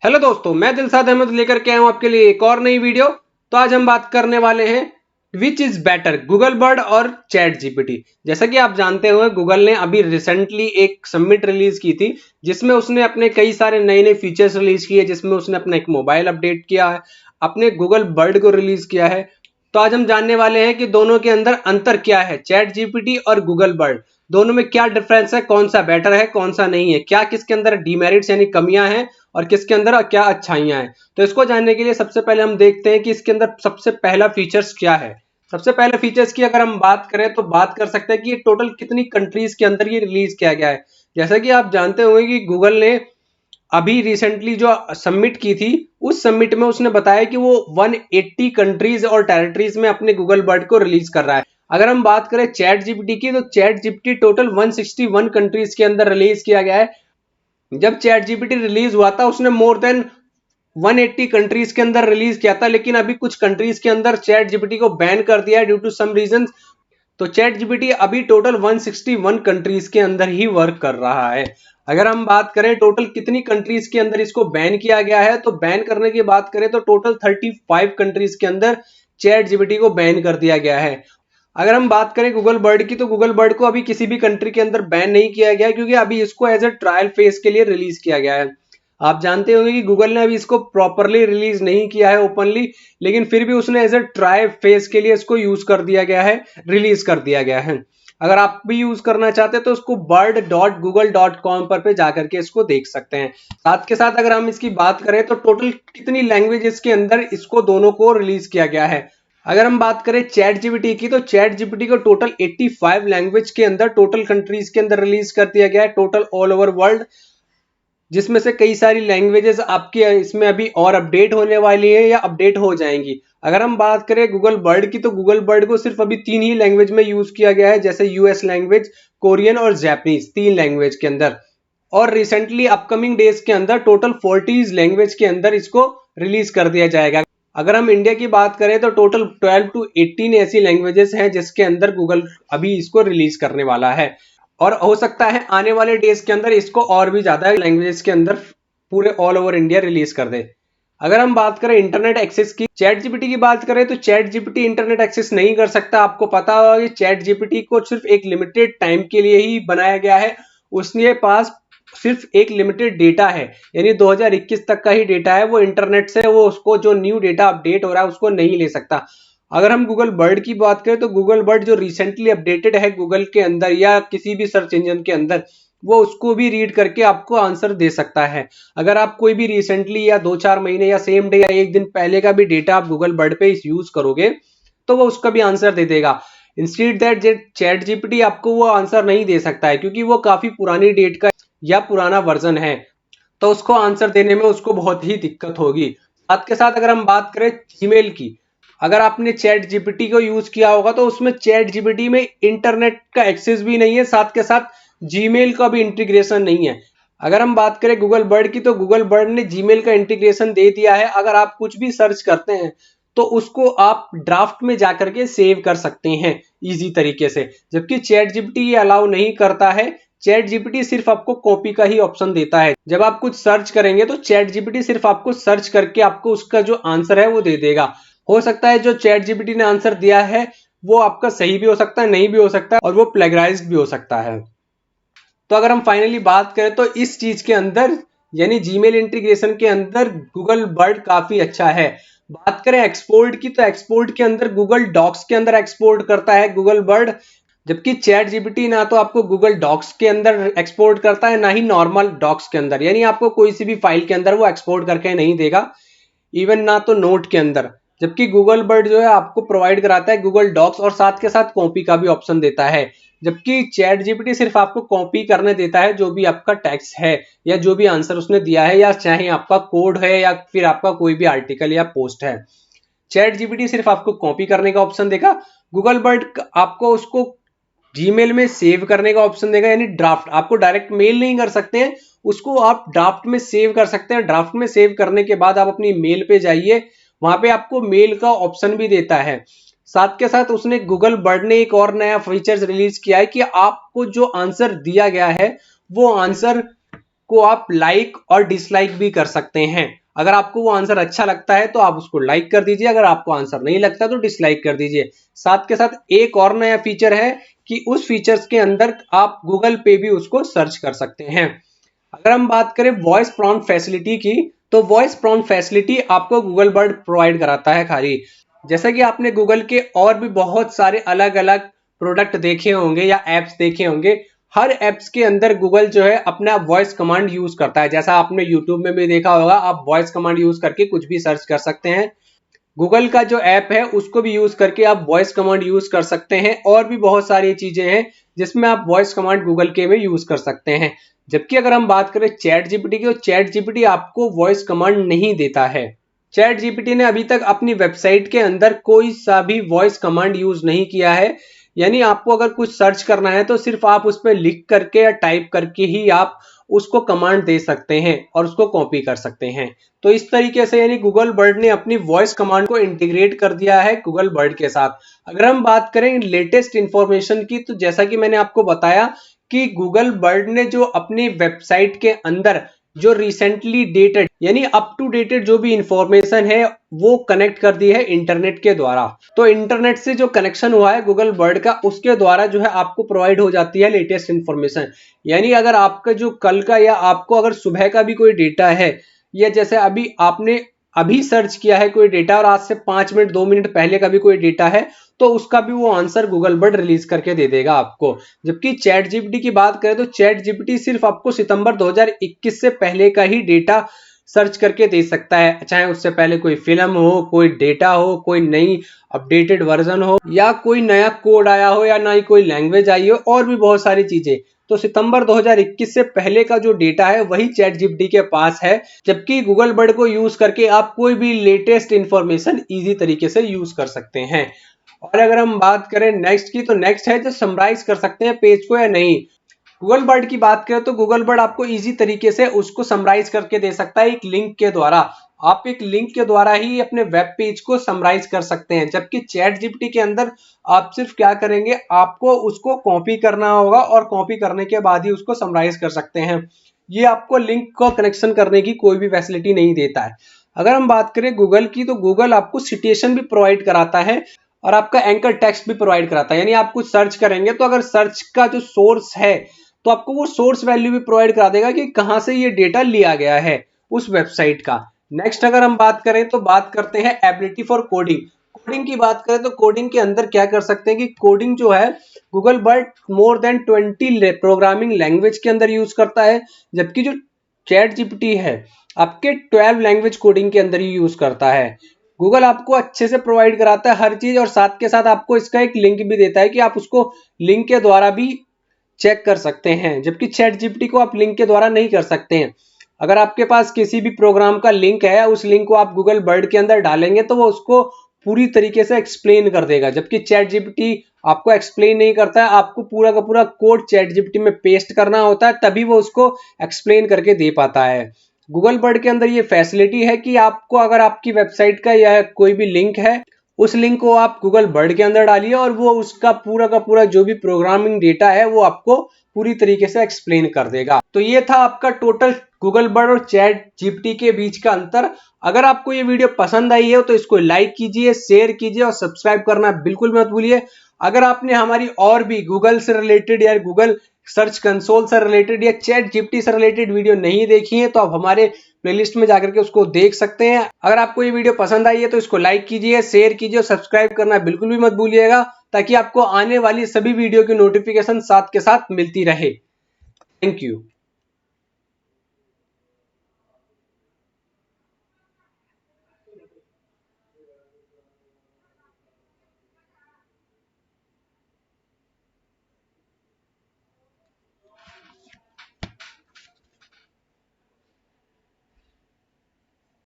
Hello दोस्तों, मैं दिलशाद अहमद लेकर के आया हूं आपके लिए एक और नई वीडियो। तो आज हम बात करने वाले हैं which is better, Google bird और चैट जीपीटी। जैसा कि आप जानते हो, गूगल ने अभी रिसेंटली एक समिट रिलीज की थी जिसमें उसने अपने कई सारे नए नए फीचर्स रिलीज किए, जिसमें उसने अपना एक मोबाइल अपडेट किया है, अपने गूगल बर्ड को रिलीज किया है। तो आज हम जानने वाले हैं कि दोनों के अंदर अंतर क्या है, चैट जीपीटी और गूगल बर्ड दोनों में क्या डिफरेंस है, कौन सा बेटर है कौन सा नहीं है, क्या किसके अंदर डीमेरिट्स यानी कमियां हैं और किसके अंदर क्या अच्छाइयां हैं। तो इसको जानने के लिए सबसे पहले हम देखते हैं कि इसके अंदर सबसे पहला फीचर्स क्या है। सबसे पहले फीचर्स की अगर हम बात करें तो बात कर सकते हैं कि ये टोटल कितनी कंट्रीज के अंदर ये रिलीज किया गया है। जैसा कि आप जानते होंगे कि गूगल ने अभी रिसेंटली जो सबमिट की थी, उस सबमिट में उसने बताया कि वो 180 कंट्रीज और टेरिटरीज में अपने गूगल बर्ड को रिलीज कर रहा है। अगर हम बात करें चैट जीपीटी की, तो चैट जीपीटी टोटल 161 कंट्रीज के अंदर रिलीज किया गया है। जब चैट जीपीटी रिलीज हुआ था उसने मोर देन 180 कंट्रीज के अंदर रिलीज किया था, लेकिन अभी कुछ कंट्रीज के अंदर चैट जीपीटी को बैन कर दिया है ड्यू टू सम रीजन। तो चैट जीपीटी अभी टोटल 161 कंट्रीज के अंदर ही वर्क कर रहा है। अगर हम बात करें टोटल कितनी कंट्रीज के अंदर इसको बैन किया गया है, तो बैन करने की बात करें तो टोटल 35 कंट्रीज के अंदर चैट जीपीटी को बैन कर दिया गया है। अगर हम बात करें गूगल बर्ड की, तो गूगल बर्ड को अभी किसी भी कंट्री के अंदर बैन नहीं किया गया है, क्योंकि अभी इसको एज ए ट्रायल फेज के लिए रिलीज किया गया है। आप जानते होंगे कि गूगल ने अभी इसको प्रॉपरली रिलीज नहीं किया है ओपनली, लेकिन फिर भी उसने एज ए ट्रायल फेज के लिए इसको यूज कर दिया गया है, रिलीज कर दिया गया है। अगर आप भी यूज करना चाहते हैं तो उसको bird.google.com पर जाकर के इसको देख सकते हैं। साथ के साथ अगर हम इसकी बात करें तो टोटल कितनी लैंग्वेजेस के अंदर इसको दोनों को रिलीज किया गया है। अगर हम बात करें चैट जीपीटी की, तो चैट जीपीटी को टोटल 85 लैंग्वेज के अंदर टोटल कंट्रीज के अंदर रिलीज कर दिया गया है, टोटल ऑल ओवर वर्ल्ड, जिसमें से कई सारी लैंग्वेजेस आपकी इसमें अभी और अपडेट होने वाली है या अपडेट हो जाएंगी। अगर हम बात करें गूगल बर्ड की, तो गूगल बर्ड को सिर्फ अभी 3 ही लैंग्वेज में यूज किया गया है, जैसे यूएस लैंग्वेज, कोरियन और जैपनीज, 3 लैंग्वेज के अंदर। और रिसेंटली अपकमिंग डेज के अंदर टोटल 40 लैंग्वेज के अंदर इसको रिलीज कर दिया जाएगा। अगर हम इंडिया की बात करें तो टोटल 12 टू 18 ऐसी लैंग्वेजेस हैं जिसके अंदर गूगल अभी इसको रिलीज करने वाला है। और हो सकता है आने वाले डेज के अंदर इसको और भी ज्यादा लैंग्वेजेस के अंदर पूरे ऑल ओवर इंडिया रिलीज कर दे। अगर हम बात करें इंटरनेट एक्सेस की, चैट जीपीटी की बात करें तो चैट जीपीटी इंटरनेट एक्सेस नहीं कर सकता। आपको पता होगा कि चैट जीपीटी को सिर्फ एक लिमिटेड टाइम के लिए ही बनाया गया है। उसके पास सिर्फ एक लिमिटेड डेटा है, यानी 2021 तक का ही डेटा है। वो इंटरनेट से वो उसको जो न्यू डेटा अपडेट हो रहा है उसको नहीं ले सकता। अगर हम गूगल बर्ड की बात करें तो गूगल बर्ड जो रिसेंटली अपडेटेड है गूगल के अंदर या किसी भी सर्च इंजन के अंदर, वो उसको भी रीड करके आपको आंसर दे सकता है। अगर आप कोई भी रिसेंटली या 2-4 महीने या सेम डे या एक दिन पहले का भी डेटा आप गूगल बर्ड पे यूज करोगे तो वो उसका भी आंसर दे देगा। इंस्टीड दैट चैट जीपीटी आपको वो आंसर नहीं दे सकता है, क्योंकि वो काफी पुरानी डेट का या पुराना वर्जन है, तो उसको आंसर देने में उसको बहुत ही दिक्कत होगी। साथ के साथ अगर हम बात करें जीमेल की, अगर आपने चैट जीपीटी को यूज किया होगा तो उसमें चैट जीपीटी में इंटरनेट का एक्सेस भी नहीं है, साथ के साथ जीमेल का भी इंटीग्रेशन नहीं है। अगर हम बात करें गूगल बर्ड की, तो गूगल बर्ड ने जीमेल का इंटीग्रेशन दे दिया है। अगर आप कुछ भी सर्च करते हैं तो उसको आप ड्राफ्ट में जाकर के सेव कर सकते हैं इजी तरीके से, जबकि चैट जीपीटी ये अलाउ नहीं करता है। चैट जीपीटी सिर्फ आपको कॉपी का ही ऑप्शन देता है। जब आप कुछ सर्च करेंगे तो चैट जीपीटी सिर्फ आपको सर्च करके आपको उसका जो आंसर है वो दे देगा। हो सकता है जो चैट जीपीटी ने आंसर दिया है वो आपका सही भी हो सकता है, नहीं भी हो सकता है, और वो प्लेगराइज्ड भी हो सकता है। तो अगर हम फाइनली बात करें तो इस चीज के अंदर यानी जीमेल इंटीग्रेशन के अंदर गूगल बर्ड काफी अच्छा है। बात करें एक्सपोर्ट की, तो एक्सपोर्ट के अंदर गूगल डॉक्स के अंदर एक्सपोर्ट करता है गूगल बर्ड, जबकि चैट जीपीटी ना तो आपको गूगल डॉक्स के अंदर एक्सपोर्ट करता है ना ही नॉर्मल डॉक्स के अंदर, यानी आपको कोई सी भी फाइल के अंदर वो एक्सपोर्ट करके नहीं देगा, इवन ना तो नोट के अंदर। जबकि गूगल बर्ड जो है आपको प्रोवाइड कराता है गूगल डॉक्स और साथ के साथ कॉपी का भी ऑप्शन देता है। जबकि चैट जीपीटी सिर्फ आपको कॉपी करने देता है जो भी आपका टेक्स्ट है या जो भी आंसर उसने दिया है, या चाहे आपका कोड है या फिर आपका कोई भी आर्टिकल या पोस्ट है। चैट जीपीटी सिर्फ आपको कॉपी करने का ऑप्शन देगा, गूगल बर्ड आपको उसको जीमेल में सेव करने का ऑप्शन देगा, यानी ड्राफ्ट। आपको डायरेक्ट मेल नहीं कर सकते हैं, उसको आप ड्राफ्ट में सेव कर सकते हैं। ड्राफ्ट में सेव करने के बाद आप अपनी मेल पे जाइए, वहां पे आपको मेल का ऑप्शन भी देता है। साथ के साथ उसने गूगल बर्ड ने एक और नया फीचर रिलीज किया है कि आपको जो आंसर दिया गया है वो आंसर को आप लाइक और डिसलाइक भी कर सकते हैं। अगर आपको वो आंसर अच्छा लगता है तो आप उसको लाइक कर दीजिए, अगर आपको आंसर नहीं लगता तो डिसलाइक कर दीजिए। साथ के साथ एक और नया फीचर है कि उस फीचर्स के अंदर आप गूगल पे भी उसको सर्च कर सकते हैं। अगर हम बात करें वॉइस प्रॉम्प्ट फैसिलिटी की, तो वॉइस प्रॉम्प्ट फैसिलिटी आपको गूगल बर्ड प्रोवाइड कराता है खाली। जैसा कि आपने गूगल के और भी बहुत सारे अलग अलग प्रोडक्ट देखे होंगे या एप्स देखे होंगे, हर एप्स के अंदर गूगल जो है अपना वॉइस कमांड यूज करता है। जैसा आपने यूट्यूब में भी देखा होगा, आप वॉइस कमांड यूज करके कुछ भी सर्च कर सकते हैं। गूगल का जो ऐप है उसको भी यूज करके आप वॉइस कमांड यूज कर सकते हैं, और भी बहुत सारी चीजें हैं जिसमें आप वॉइस कमांड गूगल के में यूज कर सकते हैं। जबकि अगर हम बात करें चैट जीपीटी की, तो चैट जीपीटी आपको वॉइस कमांड नहीं देता है। चैट जीपीटी ने अभी तक अपनी वेबसाइट के अंदर कोई सा भी वॉइस कमांड यूज नहीं किया है। यानी आपको अगर कुछ सर्च करना है तो सिर्फ आप उस पर लिख करके या टाइप करके ही आप उसको कमांड दे सकते हैं और उसको कॉपी कर सकते हैं। तो इस तरीके से यानी गूगल बर्ड ने अपनी वॉइस कमांड को इंटीग्रेट कर दिया है गूगल बर्ड के साथ। अगर हम बात करें लेटेस्ट इंफॉर्मेशन की, तो जैसा कि मैंने आपको बताया कि गूगल बर्ड ने जो अपनी वेबसाइट के अंदर जो रिसेंटली डेटेड यानी अप टू डेटेड जो भी इंफॉर्मेशन है वो कनेक्ट कर दी है इंटरनेट के द्वारा। तो इंटरनेट से जो कनेक्शन हुआ है गूगल बर्ड का, उसके द्वारा जो है आपको प्रोवाइड हो जाती है लेटेस्ट इंफॉर्मेशन। यानी अगर आपका जो कल का या आपको अगर सुबह का भी कोई डेटा है, या जैसे अभी आपने अभी सर्च किया है कोई डेटा और आज से 5 मिनट 2 मिनट पहले का भी कोई डेटा है, तो उसका भी वो आंसर गूगल बर्ड रिलीज करके दे देगा आपको। जबकि चैट जीपीटी की बात करें तो चैट जीपीटी सिर्फ आपको सितंबर 2021 से पहले का ही डेटा सर्च करके दे सकता है, चाहे उससे पहले कोई फिल्म हो, कोई डेटा हो, कोई नई अपडेटेड वर्जन हो, या कोई नया कोड आया हो, या नई कोई लैंग्वेज आई हो, और भी बहुत सारी चीजें। तो सितंबर 2021 से पहले का जो डेटा है वही चैट जीपीटी के पास है। जबकि गूगल बर्ड को यूज करके आप कोई भी लेटेस्ट इंफॉर्मेशन इजी तरीके से यूज कर सकते हैं। और अगर हम बात करें नेक्स्ट की, तो नेक्स्ट है जो समराइज कर सकते हैं पेज को या नहीं। गूगल बर्ड की बात करें तो गूगल बर्ड आपको इजी तरीके से उसको समराइज करके दे सकता है एक लिंक के द्वारा। आप एक लिंक के द्वारा ही अपने वेब पेज को समराइज कर सकते हैं। जबकि चैट जीपीटी के अंदर आप सिर्फ क्या करेंगे, आपको उसको कॉपी करना होगा और कॉपी करने के बाद ही उसको समराइज कर सकते हैं। ये आपको लिंक को कनेक्शन करने की कोई भी फैसिलिटी नहीं देता है। अगर हम बात करें गूगल की, तो गूगल आपको सिटेशन भी प्रोवाइड कराता है और आपका एंकर टेक्स्ट भी प्रोवाइड कराता है। यानी आप कुछ सर्च करेंगे तो अगर सर्च का जो सोर्स है तो आपको वो सोर्स वैल्यू भी प्रोवाइड करा देगा कि कहां से ये डेटा लिया गया है उस वेबसाइट का। नेक्स्ट अगर हम बात करें तो बात करते हैं एबिलिटी फॉर कोडिंग। कोडिंग की बात करें तो कोडिंग के अंदर क्या कर सकते हैं कि कोडिंग जो है Google bird more than 20 programming language के अंदर यूज करता है। जबकि जो चैट जीपीटी है आपके 12 लैंग्वेज कोडिंग के अंदर ही यूज करता है। गूगल आपको अच्छे से प्रोवाइड कराता है हर चीज, और साथ के साथ आपको इसका एक लिंक भी देता है कि आप उसको लिंक के द्वारा भी चेक कर सकते हैं। जबकि चैट जीपीटी को आप लिंक के द्वारा नहीं कर सकते हैं। अगर आपके पास किसी भी प्रोग्राम का लिंक है, उस लिंक को आप गूगल बर्ड के अंदर डालेंगे तो वो उसको पूरी तरीके से एक्सप्लेन कर देगा। जबकि चैट जीपीटी आपको एक्सप्लेन नहीं करता है, आपको पूरा का पूरा कोड चैट जीपीटी में पेस्ट करना होता है, तभी वो उसको एक्सप्लेन करके दे पाता है। गूगल बर्ड के अंदर ये फैसिलिटी है कि आपको अगर आपकी वेबसाइट का या कोई भी लिंक है, उस लिंक को आप गूगल बर्ड के अंदर डालिए और वो उसका पूरा का पूरा जो भी प्रोग्रामिंग डेटा है वो आपको पूरी तरीके से एक्सप्लेन कर देगा। तो ये था आपका टोटल गूगल बर्ड और चैट जीपीटी के बीच का अंतर। अगर आपको ये वीडियो पसंद आई है तो इसको लाइक कीजिए, शेयर कीजिए और सब्सक्राइब करना बिल्कुल मत भूलिए। अगर आपने हमारी और भी गूगल से रिलेटेड या गूगल सर्च कंसोल से रिलेटेड या चैट जीपीटी से रिलेटेड वीडियो नहीं देखी है तो आप हमारे प्लेलिस्ट में जाकर के उसको देख सकते हैं। अगर आपको ये वीडियो पसंद आई है तो इसको लाइक कीजिए, शेयर कीजिए और सब्सक्राइब करना बिल्कुल भी मत भूलिएगा, ताकि आपको आने वाली सभी वीडियो की नोटिफिकेशन साथ के साथ मिलती रहे। Thank you.